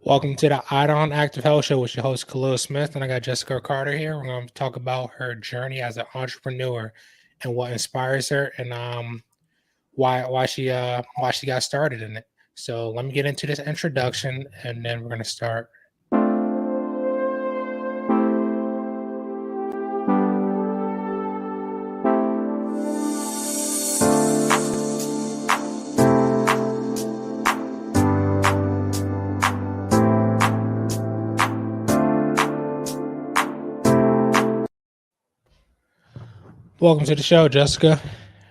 Welcome to the Idon Active Health Show with your host Khalil Smith, and I got Jessica Carter here. We're going to talk about her journey as an entrepreneur and what inspires her, and why she got started in it. So let me get into this introduction, and then we're going to start. Welcome to the show, Jessica.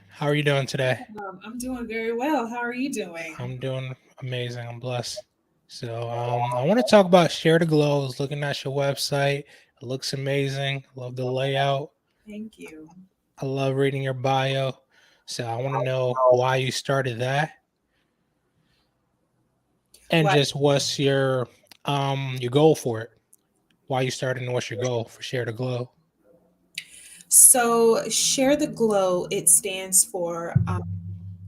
How are you doing today? I'm doing very well. How are you doing? I'm doing amazing. I'm blessed. So I want to talk about Share the Glow. I was looking at your website. It looks amazing. Love the layout. Thank you. I love reading your bio. So I want to know why you started that and What? just what's your goal for it. Why you started and what's your goal for Share the Glow? So, Share the Glow, it stands for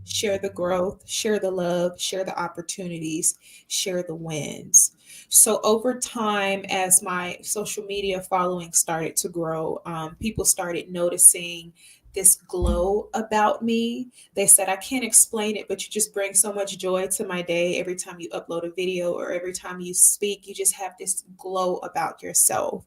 share the growth, share the love, share the opportunities, share the wins. So, over time, as my social media following started to grow, people started noticing this glow about me. They said, I can't explain it, but you just bring so much joy to my day. Every time you upload a video or every time you speak, you just have this glow about yourself.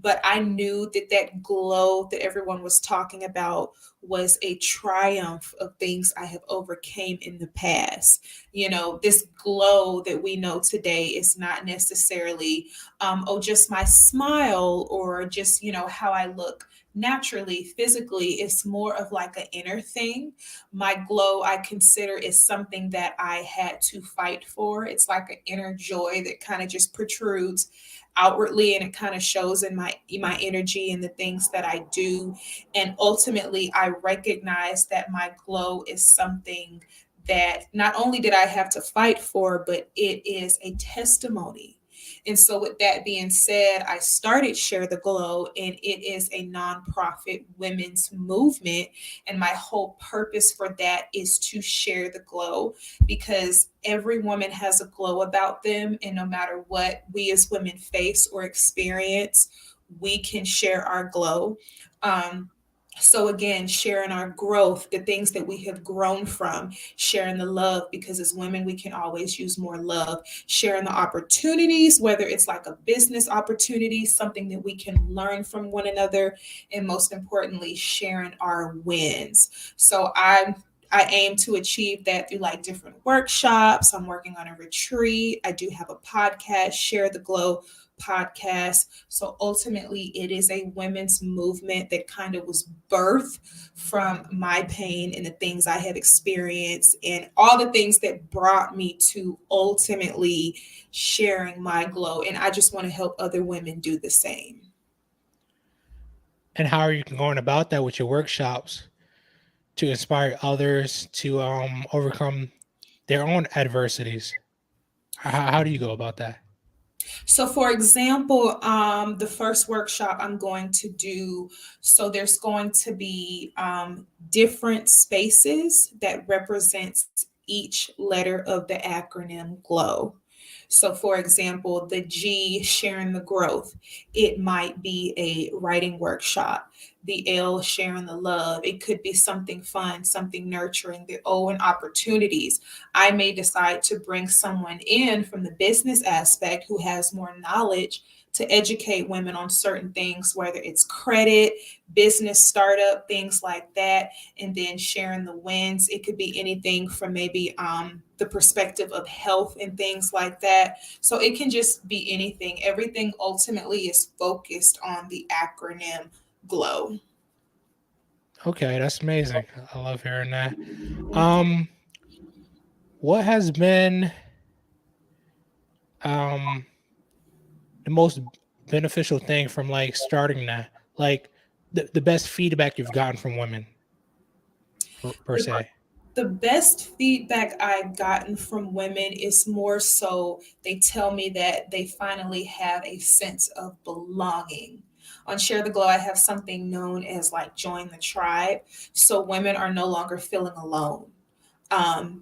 But I knew that that glow that everyone was talking about was a triumph of things I have overcame in the past. You know, this glow that we know today is not necessarily, oh, just my smile or just, how I look naturally, physically. It's more of like an inner thing. My glow, I consider, is something that I had to fight for. It's like an inner joy that kind of just protrudes outwardly, and it kind of shows in my energy and the things that I do. And ultimately, I recognize that my glow is something that not only did I have to fight for, but it is a testimony. And so, with that being said, I started Share the Glow, and it is a nonprofit women's movement. And my whole purpose for that is to share the glow, because every woman has a glow about them. And no matter what we as women face or experience, we can share our glow. Um, so again, sharing our growth, the things that we have grown from, sharing the love, because as women we can always use more love, sharing the opportunities, whether it's like a business opportunity, something that we can learn from one another, and most importantly, sharing our wins. So I aim to achieve that through like different workshops. I'm working on a retreat. I do have a podcast, Share the Glow podcast. So ultimately, it is a women's movement that kind of was birthed from my pain and the things I have experienced and all the things that brought me to ultimately sharing my glow. And I just want to help other women do the same. And how are you going about that with your workshops to inspire others to overcome their own adversities? How do you go about that? So, for example, the first workshop I'm going to do, so there's going to be different spaces that represents each letter of the acronym GLOW. So, for example, the G, sharing the growth, it might be a writing workshop. The L, sharing the love, it could be something fun, something nurturing. The O, and opportunities, I may decide to bring someone in from the business aspect who has more knowledge to educate women on certain things, whether it's credit, business startup, things like that. And then sharing the wins. It could be anything from maybe the perspective of health and things like that. So it can just be anything. Everything ultimately is focused on the acronym GLOW. Okay, that's amazing. I love hearing that. Um, what has been um the most beneficial thing from like starting that? Like the best feedback you've gotten from women per se. The best feedback I've gotten from women is more so they tell me that they finally have a sense of belonging. On Share the Glow, I have something known as like join the tribe. So women are no longer feeling alone.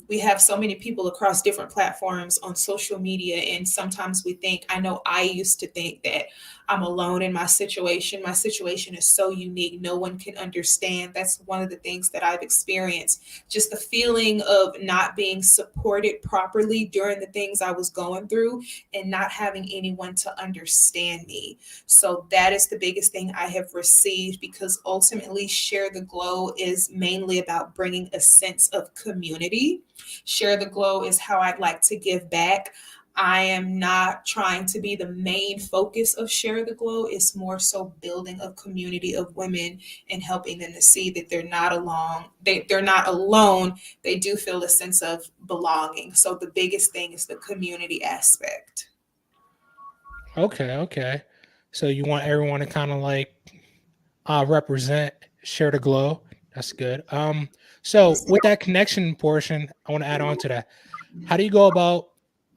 We have so many people across different platforms on social media, and sometimes we think, I know I used to think that I'm alone in my situation. My situation is so unique, no one can understand. That's one of the things that I've experienced, just the feeling of not being supported properly during the things I was going through and not having anyone to understand me. So that is the biggest thing I have received, because ultimately Share the Glow is mainly about bringing a sense of community. Share the Glow is how I'd like to give back. I am not trying to be the main focus of Share the Glow. It's more so building a community of women and helping them to see that they're not alone. They're not alone. They do feel a sense of belonging. So the biggest thing is the community aspect. Okay, okay. So you want everyone to kind of like represent, share the glow. That's good. So Yes. with that connection portion, I want to add on to that. How do you go about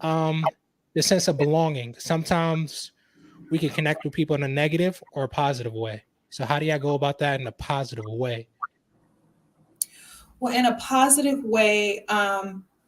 um the sense of belonging? Sometimes we can connect with people in a negative or a positive way. So how do you go about that in a positive way? Well, in a positive way,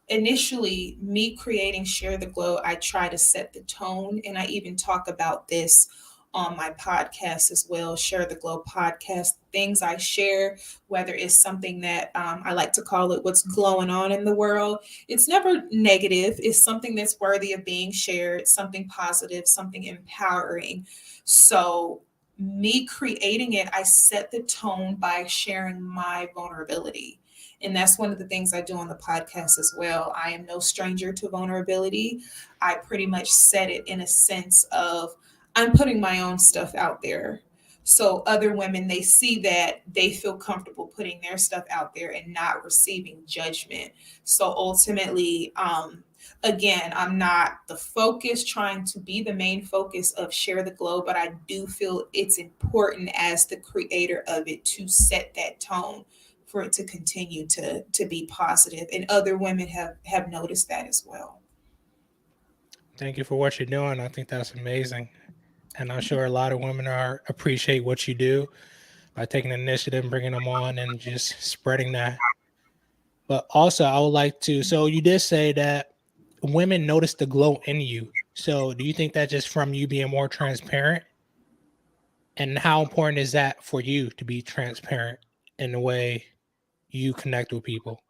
initially, me creating Share the Glow, I try to set the tone. And I even talk about this on my podcast as well, Share the Glow podcast. Things I share, whether it's something that I like to call it what's glowing on in the world, it's never negative. It's something that's worthy of being shared, something positive, something empowering. So, me creating it, I set the tone by sharing my vulnerability, and that's one of the things I do on the podcast as well. I am no stranger to vulnerability. I pretty much set it in a sense of I'm putting my own stuff out there. So other women, they see that, they feel comfortable putting their stuff out there and not receiving judgment. So ultimately, again, I'm not the focus, trying to be the main focus of Share the Glow, but I do feel it's important as the creator of it to set that tone for it to continue to be positive. And other women have noticed that as well. Thank you for what you're doing. I think that's amazing. And I'm sure a lot of women are appreciate what you do by taking initiative and bringing them on and just spreading that. But also, I would like to. So you did say that women notice the glow in you. So do you think that just from you being more transparent? And how important is that for you to be transparent in the way you connect with people?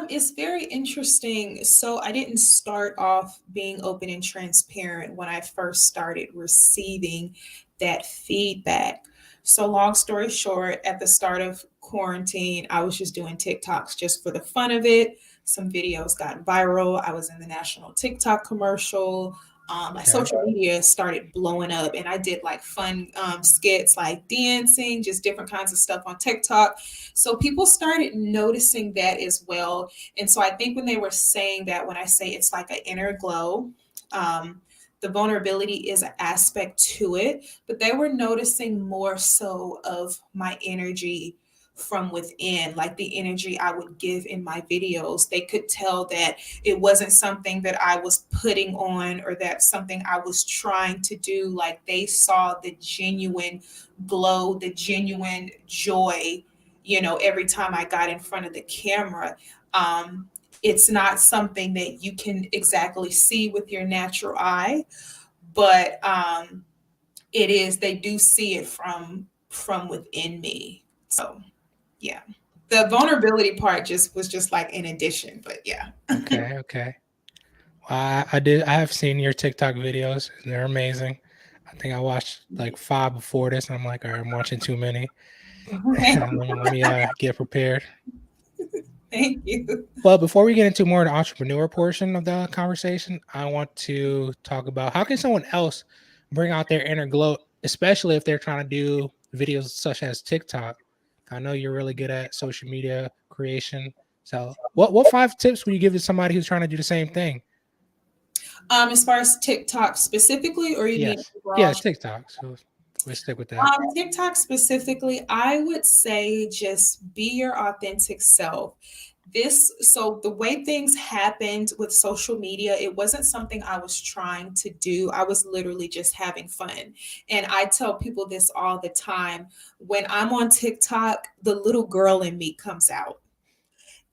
It's very interesting. So I didn't start off being open and transparent when I first started receiving that feedback. So long story short, at the start of quarantine, I was just doing TikToks just for the fun of it. Some videos got viral. I was in the national TikTok commercial. My Okay. social media started blowing up, and I did like fun skits, like dancing, just different kinds of stuff on TikTok. So people started noticing that as well. And so I think when they were saying that, when I say it's like an inner glow, the vulnerability is an aspect to it, but they were noticing more so of my energy from within, like the energy I would give in my videos. They could tell that it wasn't something that I was putting on or that something I was trying to do. Like they saw the genuine glow, the genuine joy, every time I got in front of the camera. It's not something that you can exactly see with your natural eye, but it is, they do see it from within me. So yeah, the vulnerability part just was just like an addition, but yeah. Okay. Okay. Well, I did. I have seen your TikTok videos. They're amazing. I think I watched like five before this, and I'm like, all right, I'm watching too many. Let me get prepared. Thank you. But before we get into more of the entrepreneur portion of the conversation, I want to talk about how can someone else bring out their inner glow, especially if they're trying to do videos such as TikTok. I know you're really good at social media creation. So, what five tips would you give to somebody who's trying to do the same thing? As far as TikTok specifically, or you mean Yes, overall? yeah, TikTok. So we'll stick with that. TikTok specifically, I would say just be your authentic self. So the way things happened with social media, it wasn't something I was trying to do. I was literally just having fun. And I tell people this all the time. When I'm on TikTok, the little girl in me comes out.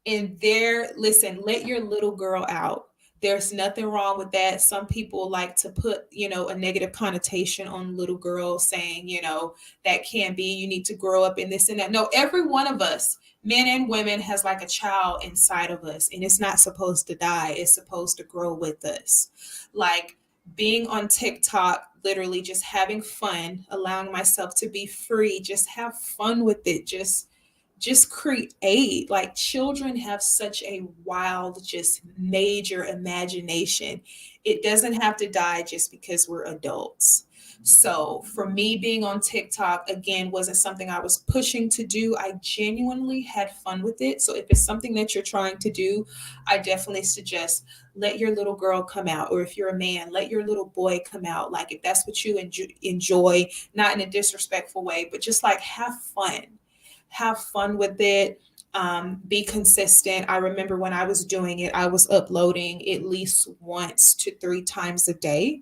And there, listen, let your little girl out. There's nothing wrong with that. Some people like to put, a negative connotation on little girls, saying, that can't be, you need to grow up in this and that. No, every one of us, men and women, has like a child inside of us, and it's not supposed to die. It's supposed to grow with us. Like, being on TikTok, literally just having fun, allowing myself to be free, just have fun with it. Just create. Like, children have such a wild, just major imagination. It doesn't have to die just because we're adults. So for me, being on TikTok again wasn't something I was pushing to do. I genuinely had fun with it. So if it's something that you're trying to do, I definitely suggest, let your little girl come out. Or if you're a man, let your little boy come out. Like, if that's what you enjoy, not in a disrespectful way, but just like have fun with it. Be consistent. I remember when I was doing it, I was uploading at least once to three times a day.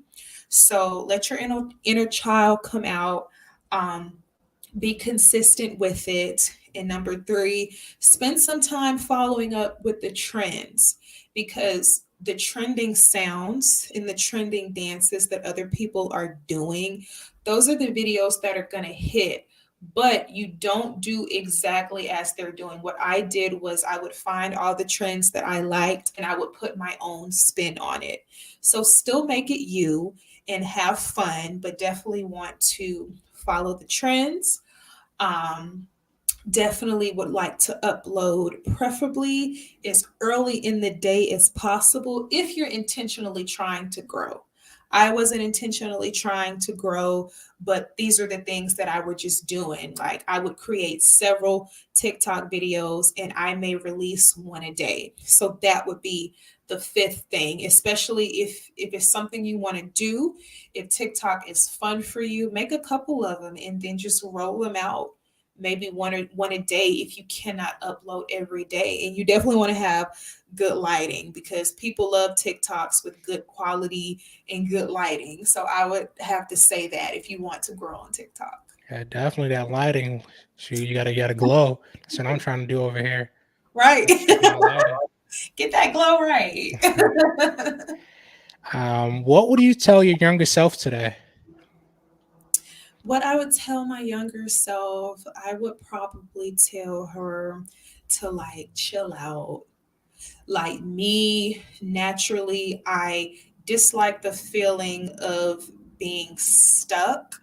So let your inner child come out. Um, be consistent with it. And number three, spend some time following up with the trends, because the trending sounds and the trending dances that other people are doing, those are the videos that are going to hit. But you don't do exactly as they're doing. What I did was I would find all the trends that I liked and I would put my own spin on it. So still make it you and have fun, but definitely want to follow the trends. um, Definitely would like to upload, preferably as early in the day as possible, if you're intentionally trying to grow. I wasn't intentionally trying to grow, but these are the things that I were just doing. Like, I would create several TikTok videos and I may release one a day. So that would be the fifth thing, especially if it's something you want to do. If TikTok is fun for you, make a couple of them and then just roll them out, maybe one a day if you cannot upload every day. And you definitely want to have good lighting, because people love TikToks with good quality and good lighting. So I would have to say that if you want to grow on TikTok. Yeah, definitely that lighting. Shoot, you gotta glow. That's what I'm trying to do over here. Right. Check my lighting. Get that glow right. What would you tell your younger self today? What I would tell my younger self, I would probably tell her to like chill out. Like me, naturally, I dislike the feeling of being stuck.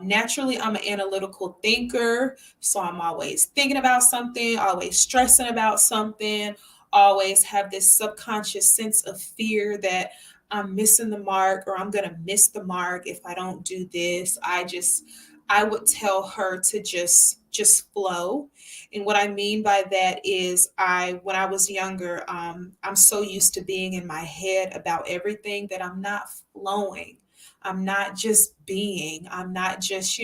Naturally, I'm an analytical thinker, so I'm always thinking about something, always stressing about something, always have this subconscious sense of fear that I'm missing the mark, or I'm gonna miss the mark if I don't do this. I would tell her to just flow. And what I mean by that is, when I was younger, I'm so used to being in my head about everything that I'm not flowing. I'm not just being, I'm not just,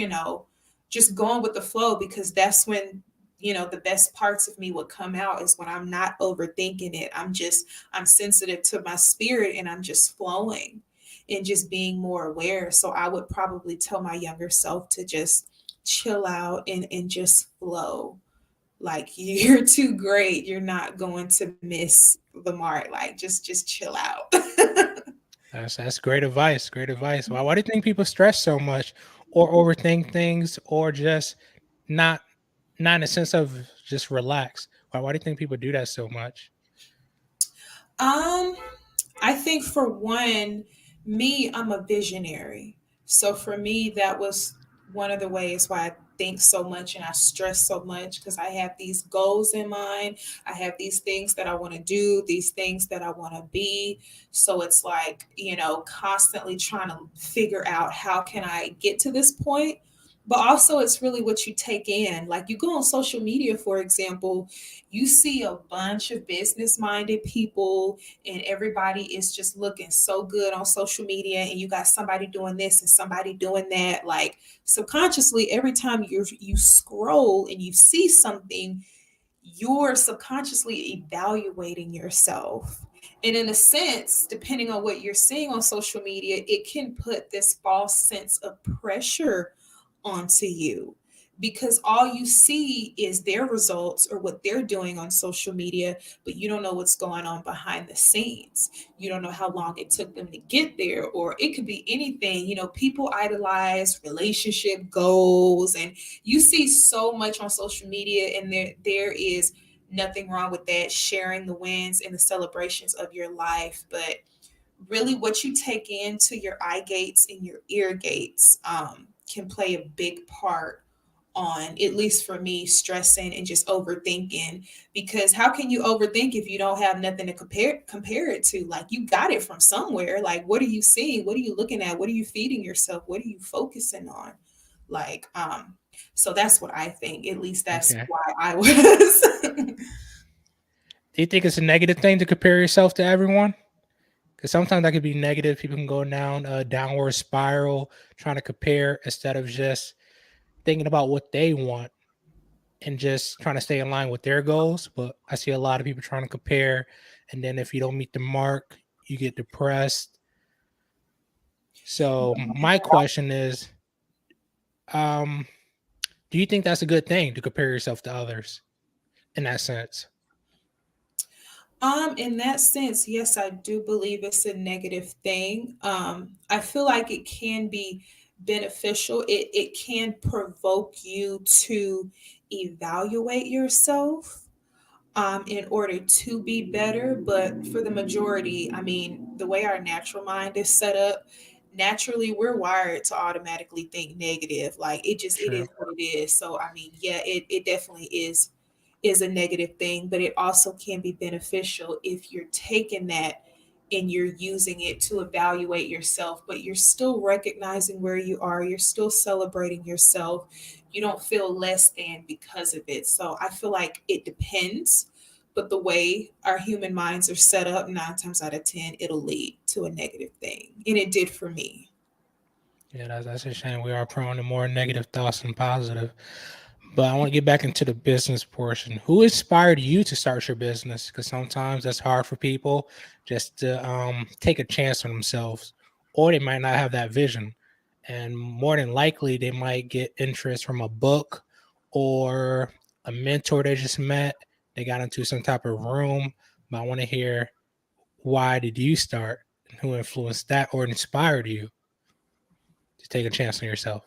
just going with the flow, because that's when, the best parts of me would come out, is when I'm not overthinking it. I'm sensitive to my spirit and I'm just flowing and just being more aware. So I would probably tell my younger self to just chill out and just flow. Like, you're too great. You're not going to miss the mark. Like, just chill out. That's great advice. Great advice. Why do you think people stress so much, or overthink things, or just not not in a sense of just relax? Why do you think people do that so much? Um, I think for one, me, I'm a visionary. So for me, that was one of the ways why I think so much and I stress so much, because I have these goals in mind. I have these things that I want to do, these things that I want to be. So it's like, constantly trying to figure out, how can I get to this point? But also, it's really what you take in. Like, you go on social media, for example, you see a bunch of business minded people, and everybody is just looking so good on social media, and you got somebody doing this and somebody doing that. Like, subconsciously, every time you scroll and you see something, you're subconsciously evaluating yourself. And in a sense, depending on what you're seeing on social media, it can put this false sense of pressure onto you, because all you see is their results or what they're doing on social media, but you don't know what's going on behind the scenes. You don't know how long it took them to get there, or it could be anything. People idolize relationship goals, and you see so much on social media, and there is nothing wrong with that, sharing the wins and the celebrations of your life. But really, what you take into your eye gates and your ear gates can play a big part on, at least for me, stressing and just overthinking. Because how can you overthink if you don't have nothing to compare it to? Like, you got it from somewhere. Like, what are you seeing? What are you looking at? What are you feeding yourself? What are you focusing on? Like, so that's what I think. At least that's Okay. why I was. Do you think it's a negative thing to compare yourself to everyone? Because sometimes that could be negative. People can go down a downward spiral trying to compare instead of just thinking about what they want and just trying to stay in line with their goals. But I see a lot of people trying to compare, and then if you don't meet the mark, you get depressed. So my question is, um, do you think that's a good thing to compare yourself to others in that sense? In that sense, yes, I do believe it's a negative thing. I feel like it can be beneficial. It can provoke you to evaluate yourself in order to be better. But for the majority, I mean, the way our natural mind is set up, naturally we're wired to automatically think negative. Like, it True. is what it is. So I mean, yeah, it definitely is a negative thing, but it also can be beneficial if you're taking that and you're using it to evaluate yourself, but you're still recognizing where you are, you're still celebrating yourself. You don't feel less than because of it. So I feel like it depends, but the way our human minds are set up, 9 times out of 10, it'll lead to a negative thing. And it did for me. Yeah, that's a shame. We are prone to more negative thoughts than positive. But I want to get back into the business portion. Who inspired you to start your business? Because sometimes that's hard for people just to take a chance on themselves, or they might not have that vision. And more than likely, they might get interest from a book or a mentor they just met. They got into some type of room. But I want to hear, why did you start? Who influenced that or inspired you to take a chance on yourself?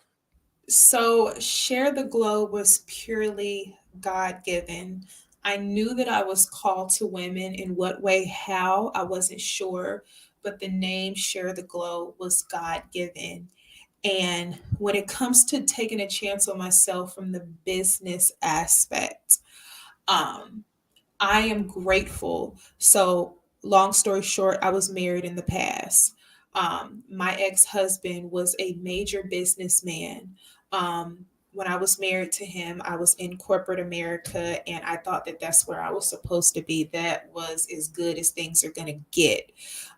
So, Share the Glow was purely God given. I knew that I was called to women. In what way, how, I wasn't sure. But the name Share the Glow was God given. And when it comes to taking a chance on myself from the business aspect, um, I am grateful. So, long story short, I was married in the past. My ex husband was a major businessman. When I was married to him, I was in corporate America, and I thought that that's where I was supposed to be. That was as good as things are going to get.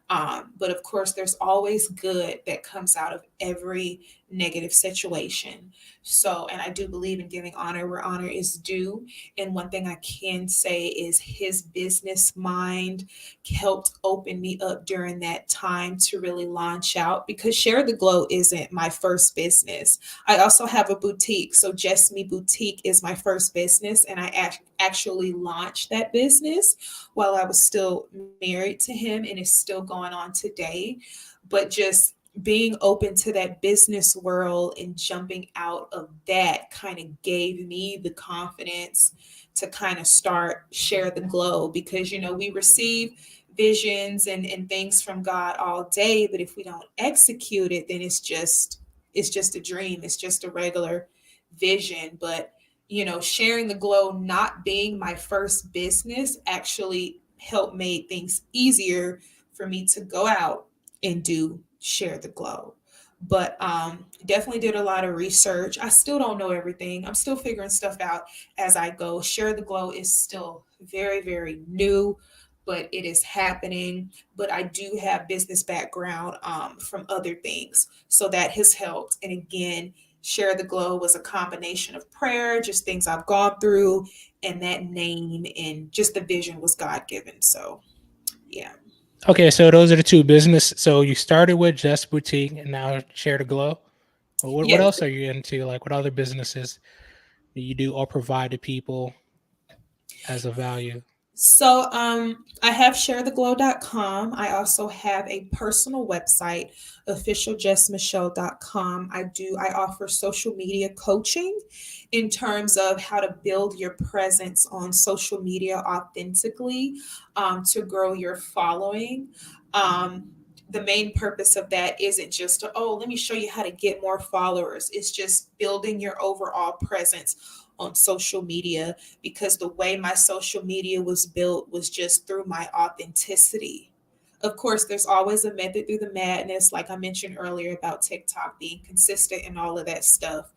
But of course, there's always good that comes out of every negative situation. So, and I do believe in giving honor where honor is due. And one thing I can say is his business mind helped open me up during that time to really launch out, because Share the Glow isn't my first business. I also have a boutique. So, Just Me Boutique is my first business. And I actually launched that business while I was still married to him, and it's still going on today. But just being open to that business world and jumping out of that kind of gave me the confidence to kind of start Share the Glow, because we receive visions and things from God all day, but if we don't execute it, then it's just a dream, it's just a regular vision. But Sharing the Glow not being my first business actually helped made things easier for me to go out and do Share the Glow. But definitely did a lot of research. I still don't know everything. I'm still figuring stuff out as I go. Share the Glow is still very, very new, but it is happening. But I do have business background from other things, so that has helped. And again, Share the Glow was a combination of prayer, just things I've gone through, and that name and just the vision was God given. So, yeah. Okay, so those are the two business. So you started with Just Boutique and now Share the Glow. What Yes. else are you into? Like, what other businesses? you do or provide to people as a value? So I have sharetheglow.com. I also have a personal website, officialjessmichelle.com. I offer social media coaching in terms of how to build your presence on social media authentically, to grow your following. The main purpose of that isn't just to, oh, let me show you how to get more followers. It's just building your overall presence on social media, because the way my social media was built was just through my authenticity. Of course, there's always a method through the madness, like I mentioned earlier about TikTok being consistent and all of that stuff.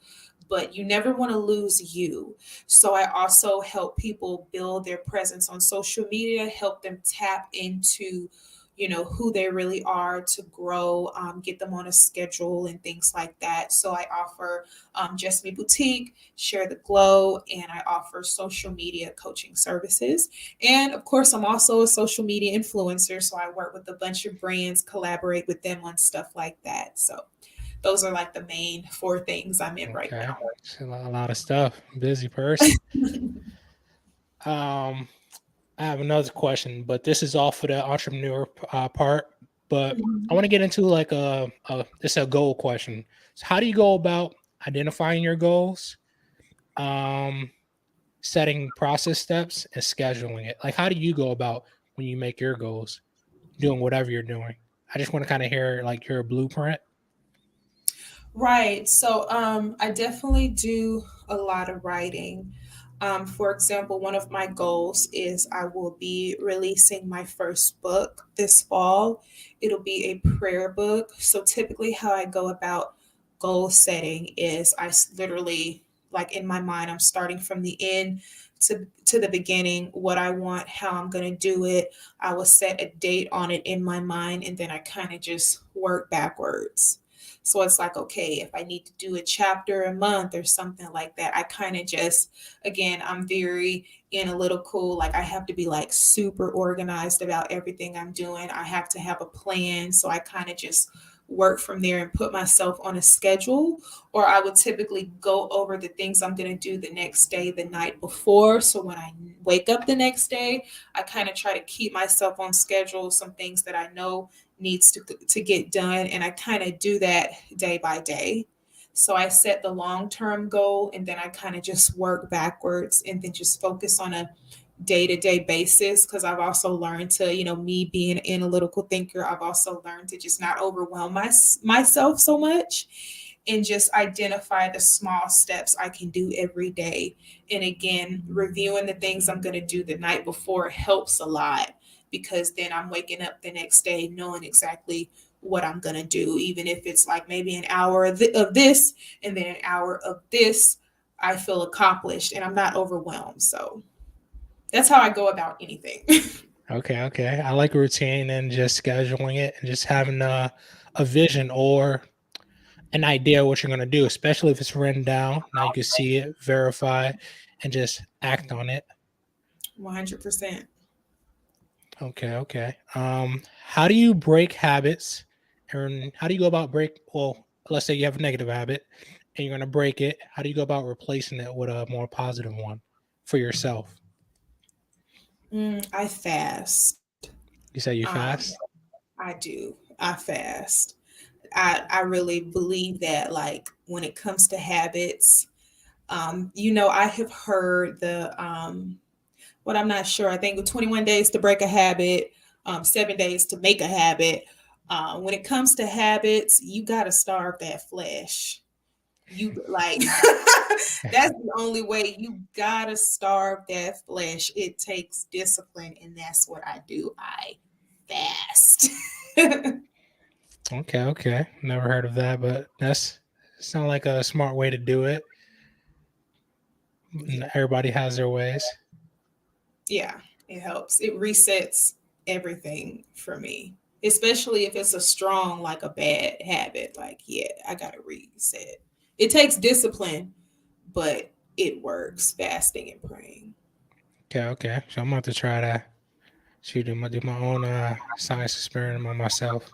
But you never want to lose you. So I also help people build their presence on social media, help them tap into, who they really are, to grow, get them on a schedule and things like that. So I offer Just Me Boutique, Share the Glow, and I offer social media coaching services. And of course, I'm also a social media influencer. So I work with a bunch of brands, collaborate with them on stuff like that. So those are like the main four things I'm in right Okay, now. it's a lot of stuff. Busy person. Um, I have another question, but this is all for the entrepreneur part. But I want to get into like it's a goal question. So how do you go about identifying your goals, um, setting process steps, and scheduling it? Like, how do you go about when you make your goals, doing whatever you're doing? I just want to kind of hear like your blueprint. Right. So I definitely do a lot of writing. For example, one of my goals is I will be releasing my first book this fall. It'll be a prayer book. So typically, how I go about goal setting is literally, like in my mind, I'm starting from the end to the beginning, what I want, how I'm going to do it. I will set a date on it in my mind, and then I kind of just work backwards. So it's like, okay, if I need to do a chapter a month or something like that, I kind of just, again, I'm very analytical. Like I have to be like super organized about everything I'm doing. I have to have a plan. So I kind of just work from there and put myself on a schedule. Or I would typically go over the things I'm going to do the next day, the night before. So when I wake up the next day, I kind of try to keep myself on schedule, some things that I know needs to get done, and I kind of do that day by day. So I set the long-term goal, and then I kind of just work backwards and then just focus on a day-to-day basis, because I've also learned to, me being an analytical thinker, I've also learned to just not overwhelm myself so much, and just identify the small steps I can do every day. And again, reviewing the things I'm going to do the night before helps a lot, because then I'm waking up the next day knowing exactly what I'm going to do, even if it's like maybe an hour of this and then an hour of this. I feel accomplished and I'm not overwhelmed. So that's how I go about anything. Okay, okay. I like routine and just scheduling it and just having a vision or an idea what you're going to do, especially if it's written down. Now you can see it, verify, and just act on it. 100%. Okay, okay. How do you break habits, and how do you go about break? Well, let's say you have a negative habit, and you're going to break it. How do you go about replacing it with a more positive one for yourself? I fast. You say you Um, fast. I do. I fast. I really believe that, like, when it comes to habits, I have heard what I'm not sure. I think 21 days to break a habit, 7 days to make a habit. When it comes to habits, you got to starve that flesh. You like that's the only way. You gotta starve that flesh. It takes discipline, and that's what I do. I fast. Okay, okay. Never heard of that, but that's sound like a smart way to do it. Yeah, Everybody has their ways. yeah, it helps. It resets everything for me, especially if it's a strong, like a bad habit. Like, yeah, I gotta reset. It takes discipline, but it works. Fasting and praying. Okay, okay. So I'm about to try that. Shoot, do my own science experiment on myself.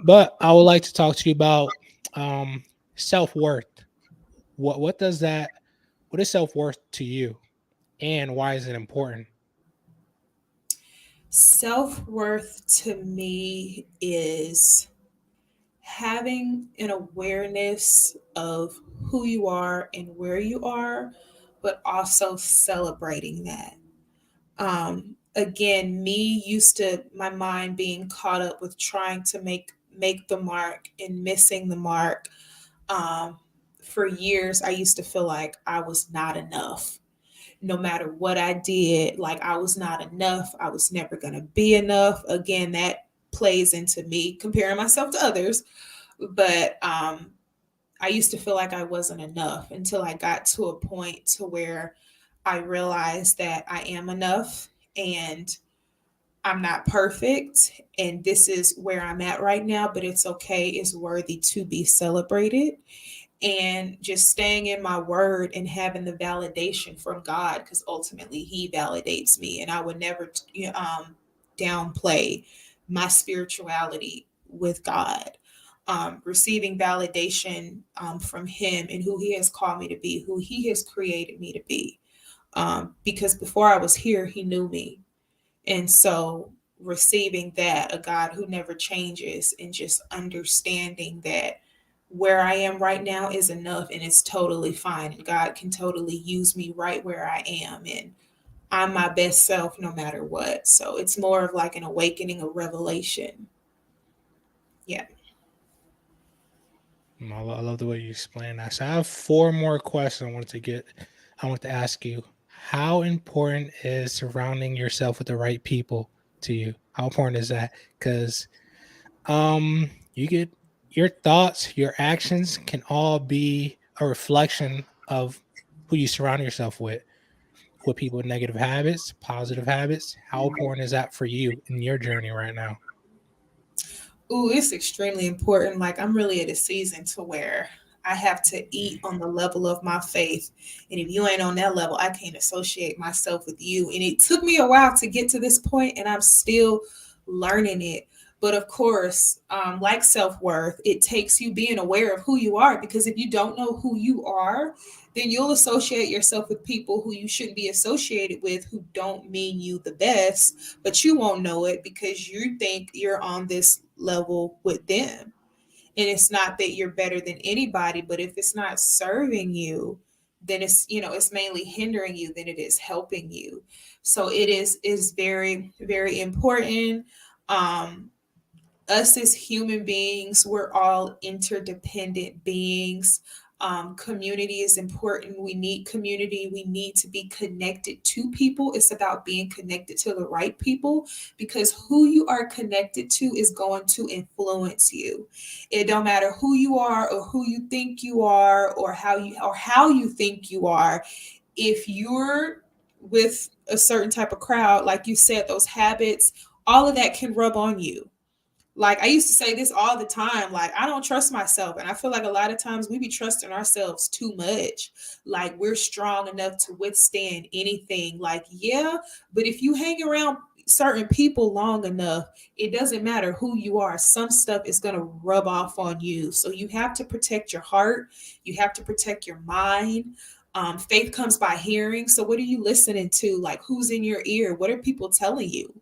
But I would like to talk to you about self worth. What does that? What is self worth to you, and why is it important? Self worth to me is having an awareness of who you are and where you are, but also celebrating that. Again, me used to my mind being caught up with trying to make the mark and missing the mark. Um, for years, I used to feel like I was not enough. No matter what I did, like I was not enough. I was never going to be enough. Again, that plays into me comparing myself to others. But I used to feel like I wasn't enough until I got to a point to where I realized that I am enough and I'm not perfect, and this is where I'm at right now, but it's okay. It's worthy to be celebrated. And just staying in my word and having the validation from God, because ultimately He validates me, and I would never downplay my spirituality with God. Receiving validation from Him and who He has called me to be, who He has created me to be. Because before I was here, He knew me, and so receiving that, a God who never changes, and just understanding that where I am right now is enough and it's totally fine. And God can totally use me right where I am. And I'm my best self no matter what. So it's more of like an awakening, a revelation. Yeah. I love the way you explain that. So I have four more questions I want to ask you. How important is surrounding yourself with the right people to you? How important is that? Because you get your thoughts, your actions can all be a reflection of who you surround yourself with people with negative habits, positive habits. How important is that for you in your journey right now? Ooh, it's extremely important. Like I'm really at a season to where I have to eat on the level of my faith. And if you ain't on that level, I can't associate myself with you. And it took me a while to get to this point, and I'm still learning it. But of course, like self worth, it takes you being aware of who you are. Because if you don't know who you are, then you'll associate yourself with people who you shouldn't be associated with, who don't mean you the best, but you won't know it because you think you're on this level with them. And it's not that you're better than anybody, but if it's not serving you, then it's mainly hindering you than it is helping you. So it is very, very important. Um, us as human beings, we're all interdependent beings. Community is important. We need community. We need to be connected to people. It's about being connected to the right people, because who you are connected to is going to influence you. It don't matter who you are or who you think you are or how you think you are. If you're with a certain type of crowd, like you said, those habits, all of that can rub on you. Like I used to say this all the time, like I don't trust myself, and I feel like a lot of times we be trusting ourselves too much. Like we're strong enough to withstand anything. Like yeah, but if you hang around certain people long enough, it doesn't matter who you are, some stuff is going to rub off on you. So you have to protect your heart, you have to protect your mind. Faith comes by hearing. So what are you listening to? Like who's in your ear? What are people telling you?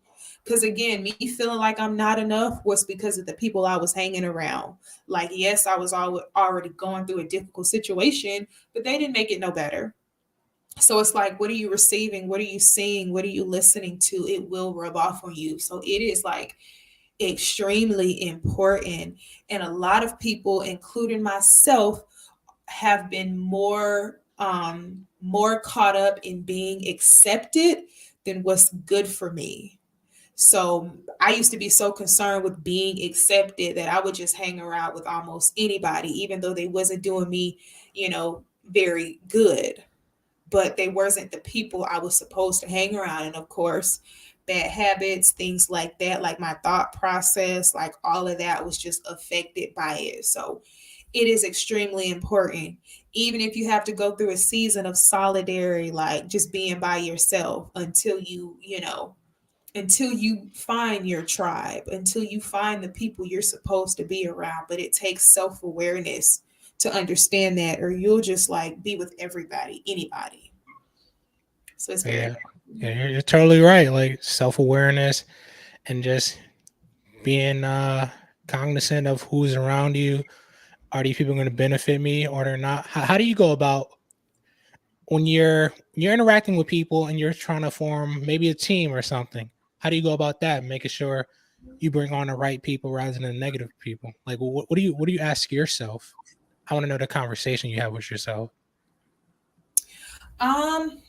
Because again, me feeling like I'm not enough was because of the people I was hanging around. Like, yes, I was already going through a difficult situation, but they didn't make it no better. So it's like, what are you receiving? What are you seeing? What are you listening to? It will rub off on you. So it is like extremely important. And a lot of people, including myself, have been more caught up in being accepted than what's good for me. So I used to be so concerned with being accepted that I would just hang around with almost anybody, even though they wasn't doing me, very good. But they wasn't the people I was supposed to hang around. And of course, bad habits, things like that, like my thought process, like all of that was just affected by it. So it is extremely important. Even if you have to go through a season of solidarity, like just being by yourself until you find your tribe, until you find the people you're supposed to be around. But it takes self awareness to understand that, or you'll just like be with everybody, anybody. So it's very Yeah. Yeah, you're totally right. Like self-awareness and just being cognizant of who's around you. Are these people going to benefit me or they're not? How do you go about when you're interacting with people and you're trying to form maybe a team or something? How do you go about that, making sure you bring on the right people rather than negative people? Like, what do you ask yourself? I want to know the conversation you have with yourself.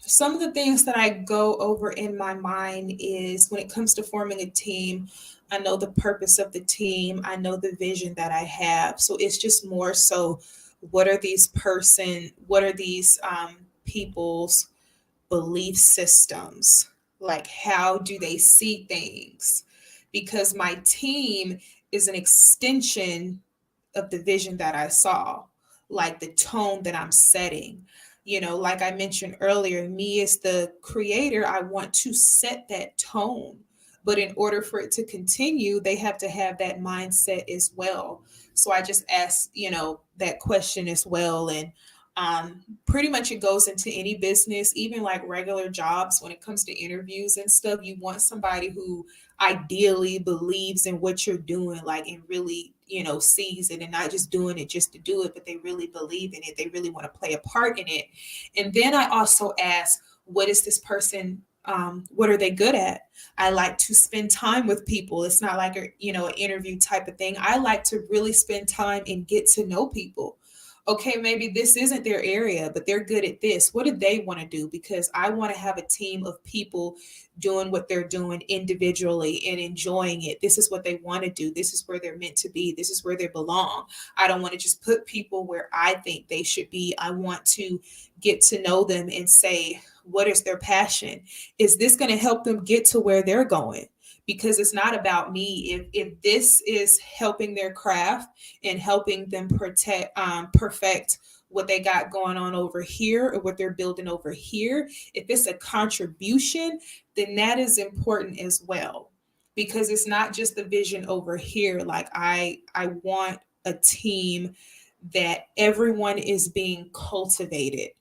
Some of the things that I go over in my mind is when it comes to forming a team, I know the purpose of the team, I know the vision that I have. So it's just more so what are these people's belief systems? Like how do they see things? Because my team is an extension of the vision that I saw, like the tone that I'm setting. You know, like I mentioned earlier, me as the creator, I want to set that tone. But in order for it to continue, they have to have that mindset as well. So I just ask, that question as well. And pretty much it goes into any business, even like regular jobs when it comes to interviews and stuff. You want somebody who ideally believes in what you're doing, like, and really, sees it and not just doing it just to do it, but they really believe in it. They really want to play a part in it. And then I also ask, what is this person? What are they good at? I like to spend time with people. It's not like an interview type of thing. I like to really spend time and get to know people. Okay, maybe this isn't their area, but they're good at this. What do they want to do? Because I want to have a team of people doing what they're doing individually and enjoying it. This is what they want to do. This is where they're meant to be. This is where they belong. I don't want to just put people where I think they should be. I want to get to know them and say, what is their passion? Is this going to help them get to where they're going? Because it's not about me. If this is helping their craft and helping them perfect what they got going on over here or what they're building over here, if it's a contribution, then that is important as well. Because it's not just the vision over here. Like I want a team that everyone is being cultivated,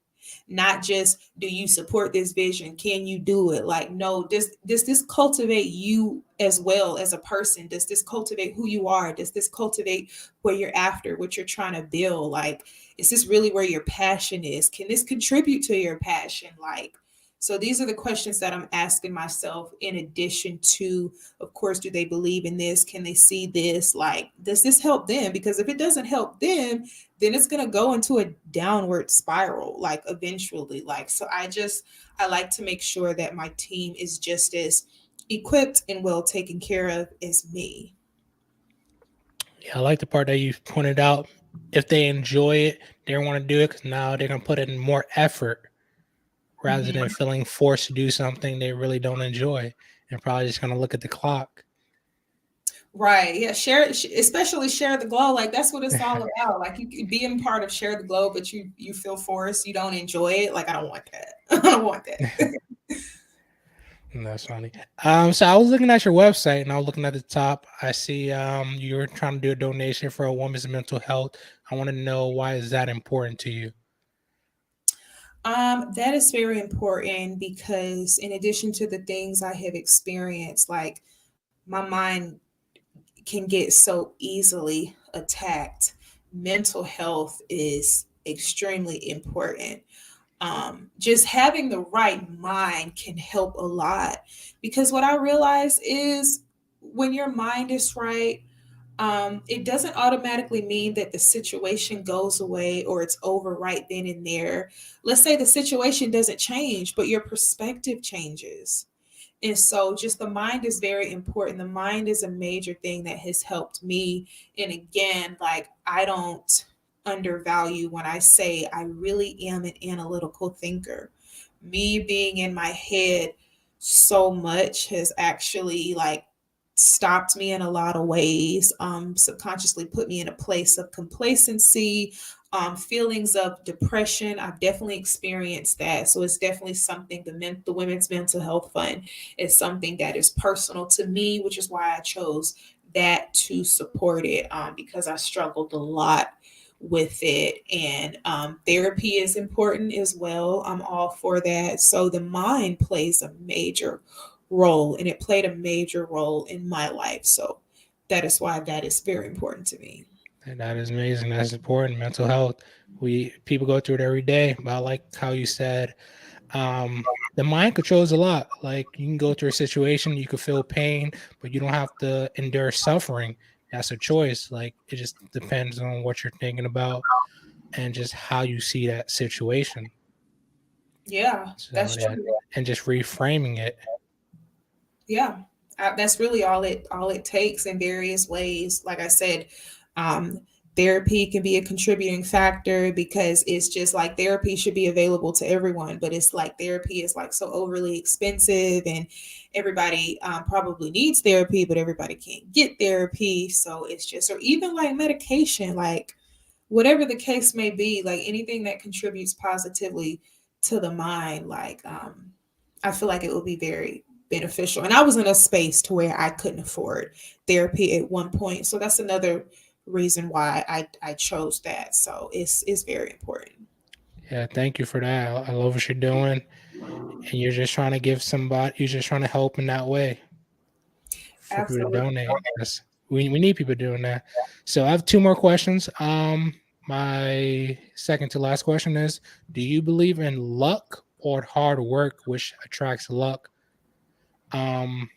not just do you support this vision, can you do it? Like, no, does this cultivate you as well as a person? Does this cultivate who you are? Does this cultivate what you're after, what you're trying to build? Like, is this really where your passion is? Can this contribute to your passion? Like, so these are the questions that I'm asking myself, in addition to, of course, do they believe in this? Can they see this? Like, does this help them? Because if it doesn't help them, then it's going to go into a downward spiral, like eventually. Like, so I like to make sure that my team is just as equipped and well taken care of as me. Yeah, I like the part that you pointed out. If they enjoy it, they want to do it because now they're gonna put in more effort rather than Mhm. feeling forced to do something they really don't enjoy and probably just gonna look at the clock. Right. Yeah. Especially share the glow. Like that's what it's all about. Like you could be in part of share the glow, but you feel forced. You don't enjoy it. Like I don't want that. I don't want that. That's funny. So I was looking at your website and I was looking at the top. I see you were trying to do a donation for a woman's mental health. I want to know, why is that important to you? That is very important because in addition to the things I have experienced, like my mind can get so easily attacked. Mental health is extremely important. Just having the right mind can help a lot, because what I realize is when your mind is right, it doesn't automatically mean that the situation goes away or it's over right then and there. Let's say the situation doesn't change, but your perspective changes. And so, just the mind is very important. The mind is a major thing that has helped me. And again, like, I don't undervalue when I say I really am an analytical thinker. Me being in my head so much has actually, like, stopped me in a lot of ways, subconsciously put me in a place of complacency, feelings of depression. I've definitely experienced that. So it's definitely something, the Women's Mental Health Fund is something that is personal to me, which is why I chose that to support it, because I struggled a lot with it. And therapy is important as well. I'm all for that. So the mind plays a major role, and it played a major role in my life. So that is why that is very important to me. And that is amazing. That's important. Mental health. We people go through it every day. But I like how you said, the mind controls a lot. Like you can go through a situation, you could feel pain, but you don't have to endure suffering. That's a choice. Like it just depends on what you're thinking about and just how you see that situation. Yeah, So that's yeah, true. and just reframing it. Yeah, that's really all it takes in various ways. Like I said, um, therapy can be a contributing factor because it's just like therapy should be available to everyone, but it's like therapy is like so overly expensive, and everybody probably needs therapy, but everybody can't get therapy. So it's just, or even like medication, like whatever the case may be, like anything that contributes positively to the mind, like I feel like it will be very beneficial. And I was in a space to where I couldn't afford therapy at one point, so that's another reason why I chose that. So it's very important. Yeah, thank you for that. I love what you're doing, and you're just trying to give somebody. You're just trying to help in that way for people to Absolutely. donate. That's we need people doing that. So I have two more questions. My second to last question is: do you believe in luck or hard work, which attracts luck? Um,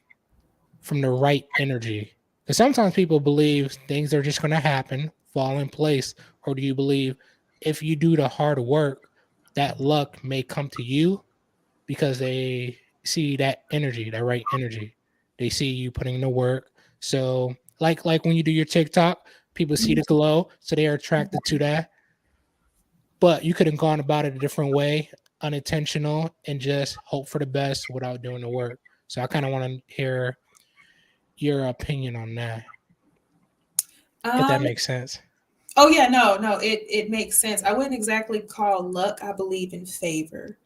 from the right energy. Because sometimes people believe things are just going to happen, fall in place, or do you believe if you do the hard work, that luck may come to you because they see that energy, that right energy. They see you putting in the work. So like when you do your TikTok, people see the glow, so they are attracted to that. But you could have gone about it a different way, unintentional, and just hope for the best without doing the work. So I kind of want to hear your opinion on that, if that Um, makes sense. oh yeah, no, it makes sense. I wouldn't exactly call luck. I believe in favor.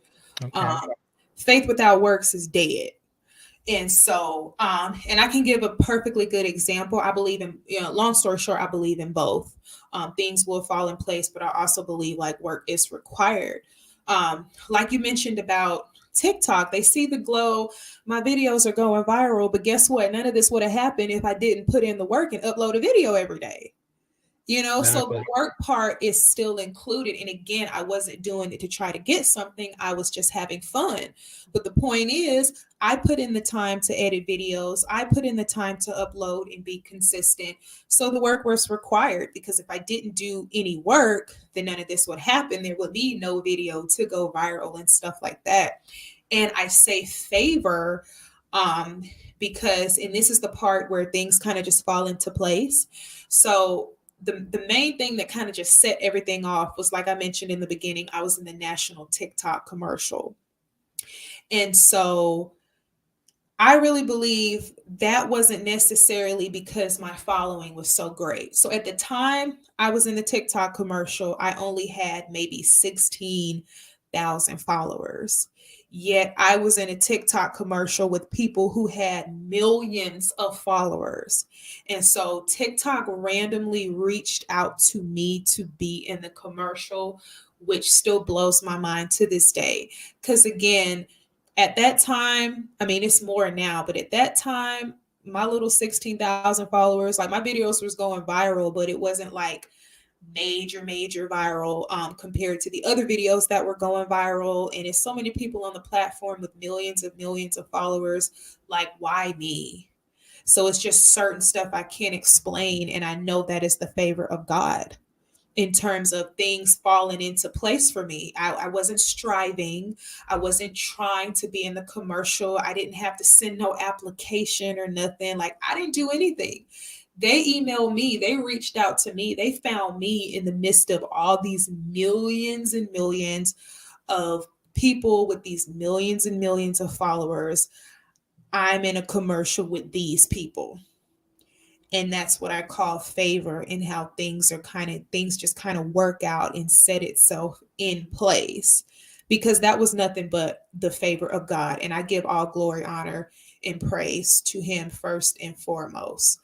Okay. Um, faith without works is dead. And so, and I can give a perfectly good example. I believe in, long story short, I believe in both. Things will fall in place, but I also believe like work is required. Like you mentioned about TikTok, they see the glow. My videos are going viral, but guess what? None of this would have happened if I didn't put in the work and upload a video every day. So the Exactly. work part is still included. And again, I wasn't doing it to try to get something, I was just having fun. But the point is, I put in the time to edit videos, I put in the time to upload and be consistent. So the work was required, because if I didn't do any work, then none of this would happen. There would be no video to go viral and stuff like that. And I say favor, um, because, and this is the part where things kind of just fall into place. So the main thing that kind of just set everything off was, like I mentioned in the beginning, I was in the national TikTok commercial. And so I really believe that wasn't necessarily because my following was so great. So at the time I was in the TikTok commercial, I only had maybe 16,000 followers. Yet I was in a TikTok commercial with people who had millions of followers. And so TikTok randomly reached out to me to be in the commercial, which still blows my mind to this day. Because again, at that time, I mean, it's more now, but at that time, my little 16,000 followers, like my videos was going viral, but it wasn't like major viral compared to the other videos that were going viral. And it's so many people on the platform with millions of followers. Like, why me? So it's just certain stuff I can't explain. And I know that is the favor of God in terms of things falling into place for me. I wasn't striving. I wasn't trying to be in the commercial. I didn't have to send no application or nothing. Like, I didn't do anything. They emailed me, they reached out to me, they found me in the midst of all these millions and millions of people with these millions and millions of followers. I'm in a commercial with these people, and that's what I call favor, and how things just kind of work out and set itself in place, because that was nothing but the favor of God, and I give all glory, honor, and praise to him first and foremost.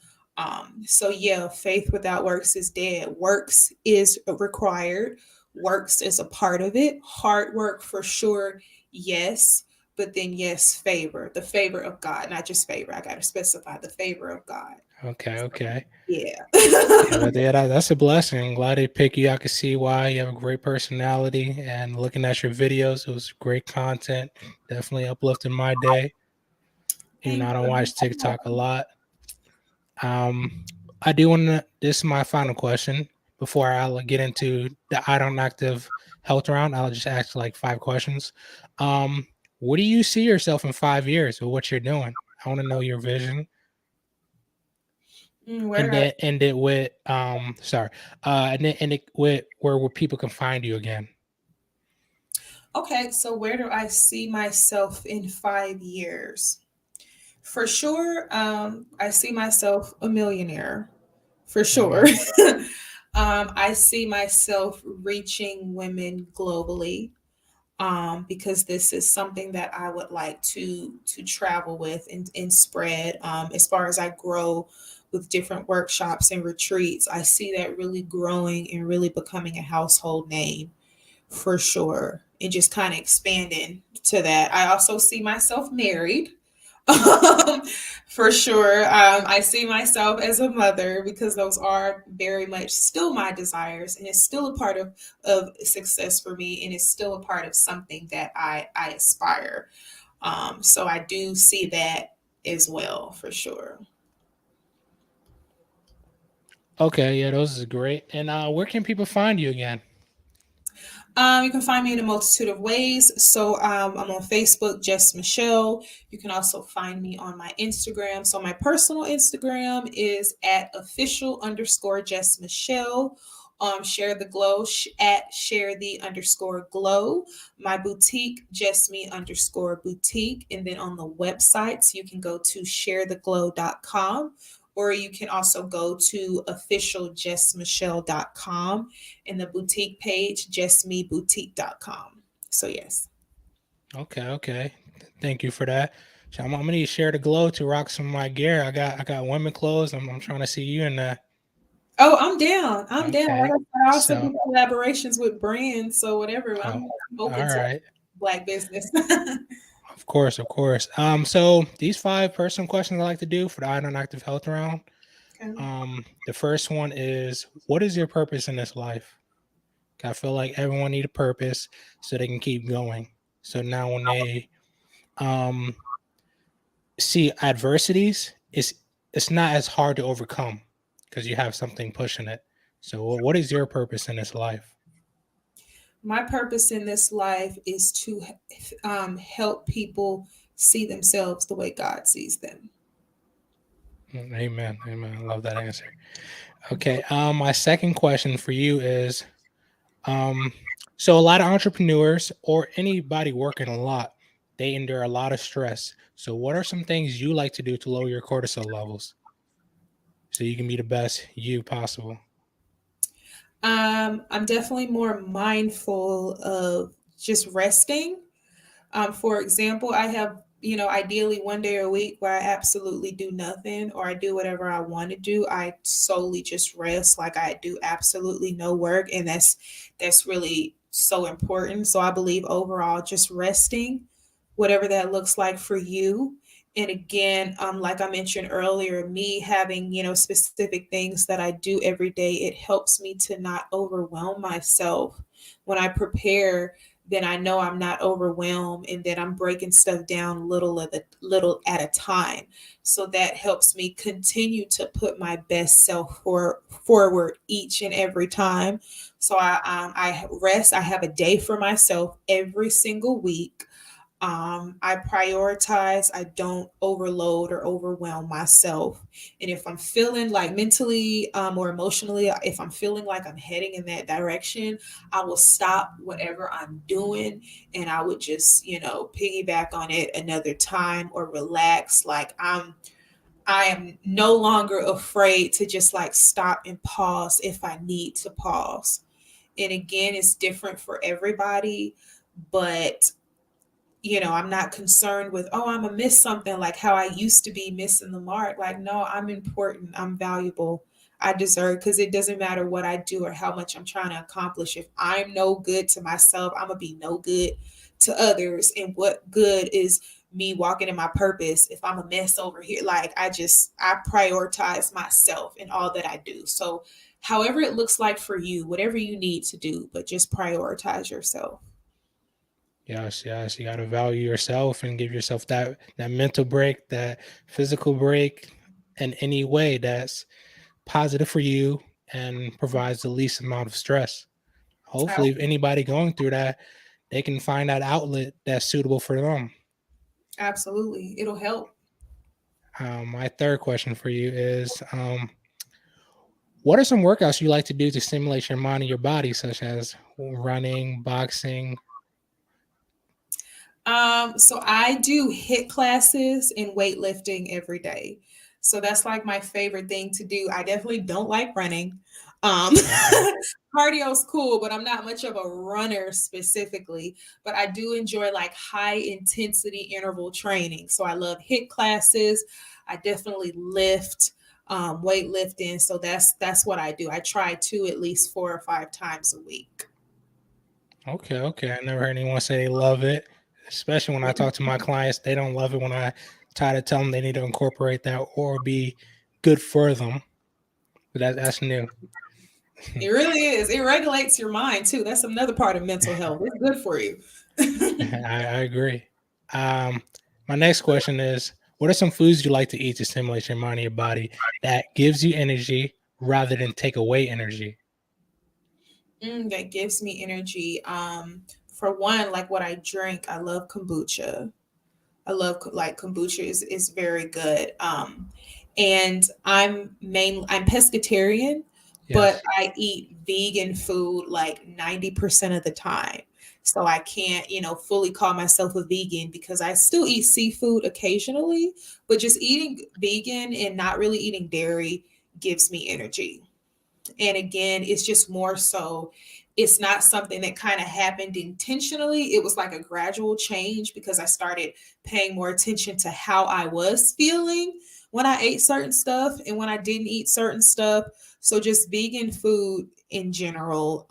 So yeah, faith without works is dead. Works is required. Works is a part of it. Hard work for sure, yes. But then yes, favor, the favor of God, not just favor. I gotta specify the favor of God. Okay, okay. Yeah. Yeah, but yeah, that's a blessing. I'm glad they pick you. I can see why you have a great personality, and looking at your videos, it was great content. Definitely uplifting my day. Even though Thank I don't you. watch TikTok a lot. I do want to. This is my final question before I'll get into the I don't active health round. I'll just ask like 5 questions. Um, what do you see yourself in 5 years or what you're doing? I want to know your vision. Where And do I, then end it with sorry. And then end it with where people can find you again. okay, so where do I see myself in 5 years? For sure, I see myself a millionaire. For sure. Amen. I see myself reaching women globally, because this is something that I would like to travel with and spread. As far as I grow with different workshops and retreats, I see that really growing and really becoming a household name for sure, and just kind of expanding to that. I also see myself married. um, for sure. I see myself as a mother because those are very much still my desires, and it's still a part of success for me, and it's still a part of something that I aspire. So I do see that as well, for sure. Okay, yeah, those is great. And where can people find you again? You can find me in a multitude of ways. So I'm on Facebook, Jess Michelle. You can also find me on my Instagram. So my personal Instagram is at official underscore Jess Michelle. Share the glow at share the underscore glow. My boutique, just me underscore boutique. And then on the websites, you can go to sharetheglow.com, or you can also go to officialjessmichelle.com, in the boutique page, justmeboutique.com. So, yes. Okay, okay. Thank you for that. So I'm gonna need to share the glow to rock some of my gear. I got women clothes. I'm trying to see you in that. Oh, I'm down. I'm down. Like Okay. I said, I also So do collaborations with brands. So, whatever, oh, I'm all open to right. Black business. Of course, of course. So these 5 personal questions I like to do for the I don't active health round. Okay. The first one is, what is your purpose in this life? I feel like everyone need a purpose so they can keep going. So now when they um see adversities, it's not as hard to overcome because you have something pushing it. So what is your purpose in this life? My purpose in this life is to help people see themselves the way God sees them. Amen. Amen. I love that answer. Okay. My second question for you is, um, so a lot of entrepreneurs or anybody working a lot, they endure a lot of stress. So what are some things you like to do to lower your cortisol levels so you can be the best you possible? I'm definitely more mindful of just resting. For example, I have, ideally one day a week where I absolutely do nothing, or I do whatever I want to do. I solely just rest, like I do absolutely no work, and that's really so important. So I believe overall, just resting, whatever that looks like for you. And again, like I mentioned earlier, me having, specific things that I do every day, it helps me to not overwhelm myself when I prepare. Then I know I'm not overwhelmed, and that I'm breaking stuff down little at a time. So that helps me continue to put my best self forward each and every time. So I rest. I have a day for myself every single week. I prioritize. I don't overload or overwhelm myself. And if I'm feeling like mentally, or emotionally, if I'm feeling like I'm heading in that direction, I will stop whatever I'm doing, and I would just, piggyback on it another time, or relax. I am no longer afraid to just like stop and pause if I need to pause. And again, it's different for everybody, but I'm not concerned with, oh, I'm gonna miss something, like how I used to be missing the mark. Like, no, I'm important, I'm valuable, I deserve, because it doesn't matter what I do or how much I'm trying to accomplish. If I'm no good to myself, I'm gonna be no good to others. And what good is me walking in my purpose if I'm a mess over here? Like, I prioritize myself in all that I do. So however it looks like for you, whatever you need to do, but just prioritize yourself. Yes, yes. You got to value yourself and give yourself that mental break, that physical break, in any way that's positive for you and provides the least amount of stress. Hopefully, if anybody going through that, they can find that outlet that's suitable for them. Absolutely. It'll help. My third question for you is, what are some workouts you like to do to stimulate your mind and your body, such as running, boxing? So I do HIIT classes and weightlifting every day. So that's like my favorite thing to do. I definitely don't like running. Um, Okay. Cardio's cool, but I'm not much of a runner specifically. But I do enjoy like high intensity interval training. So I love HIIT classes. I definitely lift, weightlifting. So that's what I do. I try to at least 4 or 5 times a week. Okay, okay. I never heard anyone say they love it, especially when I talk to my clients. They don't love it when I try to tell them they need to incorporate that or be good for them. But that's new. It really is. It regulates your mind too. That's another part of mental health. It's good for you. I agree. Um, my next question is, what are some foods you like to eat to stimulate your mind and your body that gives you energy rather than take away energy? That gives me energy. For one, like what I drink, I love kombucha. I love like kombucha is very good. And I'm pescatarian, but Yes. I eat vegan food like 90% of the time. So I can't, fully call myself a vegan because I still eat seafood occasionally, but just eating vegan and not really eating dairy gives me energy. And again, it's just more so, it's not something that kind of happened intentionally. It was like a gradual change because I started paying more attention to how I was feeling when I ate certain stuff and when I didn't eat certain stuff. So just vegan food in general,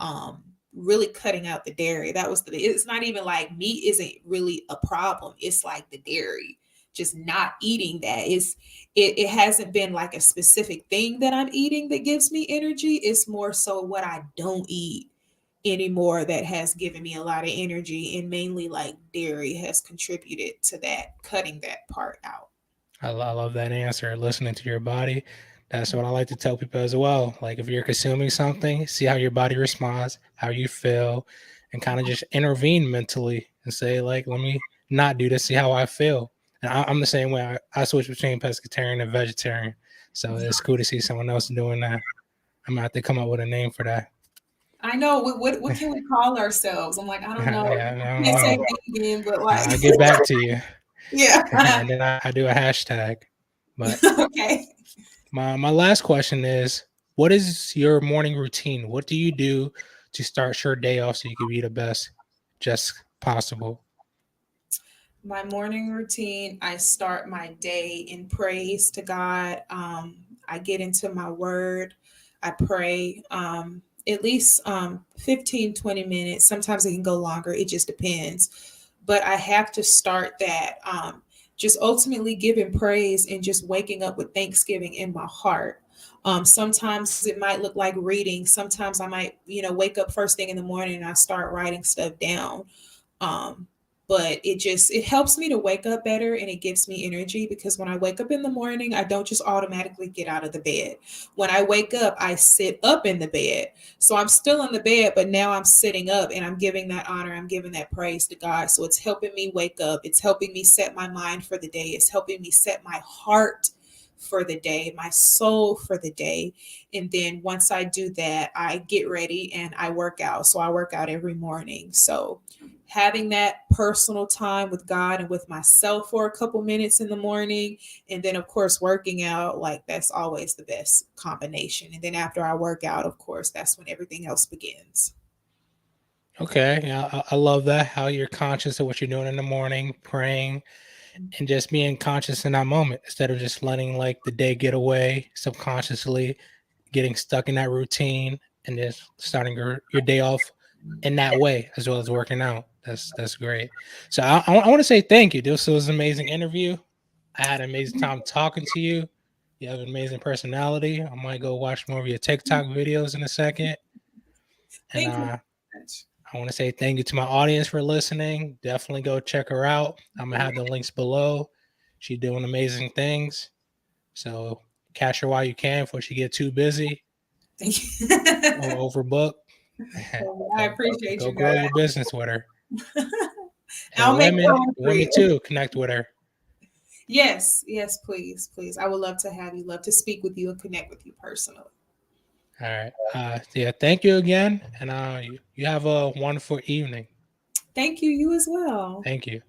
really cutting out the dairy. That was it's not even like meat isn't really a problem. It's like the dairy, just not eating that. It hasn't been like a specific thing that I'm eating that gives me energy. It's more so what I don't eat anymore that has given me a lot of energy. And mainly like dairy has contributed to that, cutting that part out. I love that answer. Listening to your body. That's what I like to tell people as well. Like if you're consuming something, see how your body responds, how you feel, and kind of just intervene mentally and say, like, let me not do this, see how I feel. And I'm the same way. I switch between pescatarian and vegetarian. So it's cool to see someone else doing that. I'm gonna have to come up with a name for that. I know what can we call ourselves? I'm like, I don't know. Yeah, I don't Can't say know. vegan, but like I'll get back to you. yeah. And then I do a hashtag. But Okay. my last question is, what is your morning routine? What do you do to start your day off so you can be the best just possible? My morning routine, I start my day in praise to God. I get into my word. I pray at least 15, 20 minutes. Sometimes it can go longer. It just depends. But I have to start that just ultimately giving praise and just waking up with thanksgiving in my heart. Sometimes it might look like reading. Sometimes I might, wake up first thing in the morning and I start writing stuff down. Um, but it helps me to wake up better and it gives me energy because when I wake up in the morning, I don't just automatically get out of the bed. When I wake up, I sit up in the bed. So I'm still in the bed, but now I'm sitting up and I'm giving that honor, I'm giving that praise to God. So it's helping me wake up. It's helping me set my mind for the day. It's helping me set my heart for the day, my soul for the day. And then once I do that, I get ready and I work out. So I work out every morning. So having that personal time with God and with myself for a couple minutes in the morning, and then of course working out, like that's always the best combination. And then after I work out, of course, that's when everything else begins. Okay. Yeah, I love that. How you're conscious of what you're doing in the morning, praying, and just being conscious in that moment instead of just letting like the day get away subconsciously, getting stuck in that routine and just starting your day off in that way as well as working out. That's great. So I want to say thank you. This was an amazing interview. I had an amazing time talking to you. You have an amazing personality. I might go watch more of your TikTok videos in a second. And Thank you so much. I want to say thank you to my audience for listening. Definitely go check her out. I'm gonna have the links below. She's doing amazing things. So catch her while you can before she get too busy Thank or you. overbooked. Well, I go appreciate go you grow guys. your business with her. And I'll make time for women you. too, connect with her. Yes, yes, please, please. I would love to have you, love to speak with you and connect with you personally. All right. Yeah, thank you again. And you have a wonderful evening. Thank you, you as well. Thank you.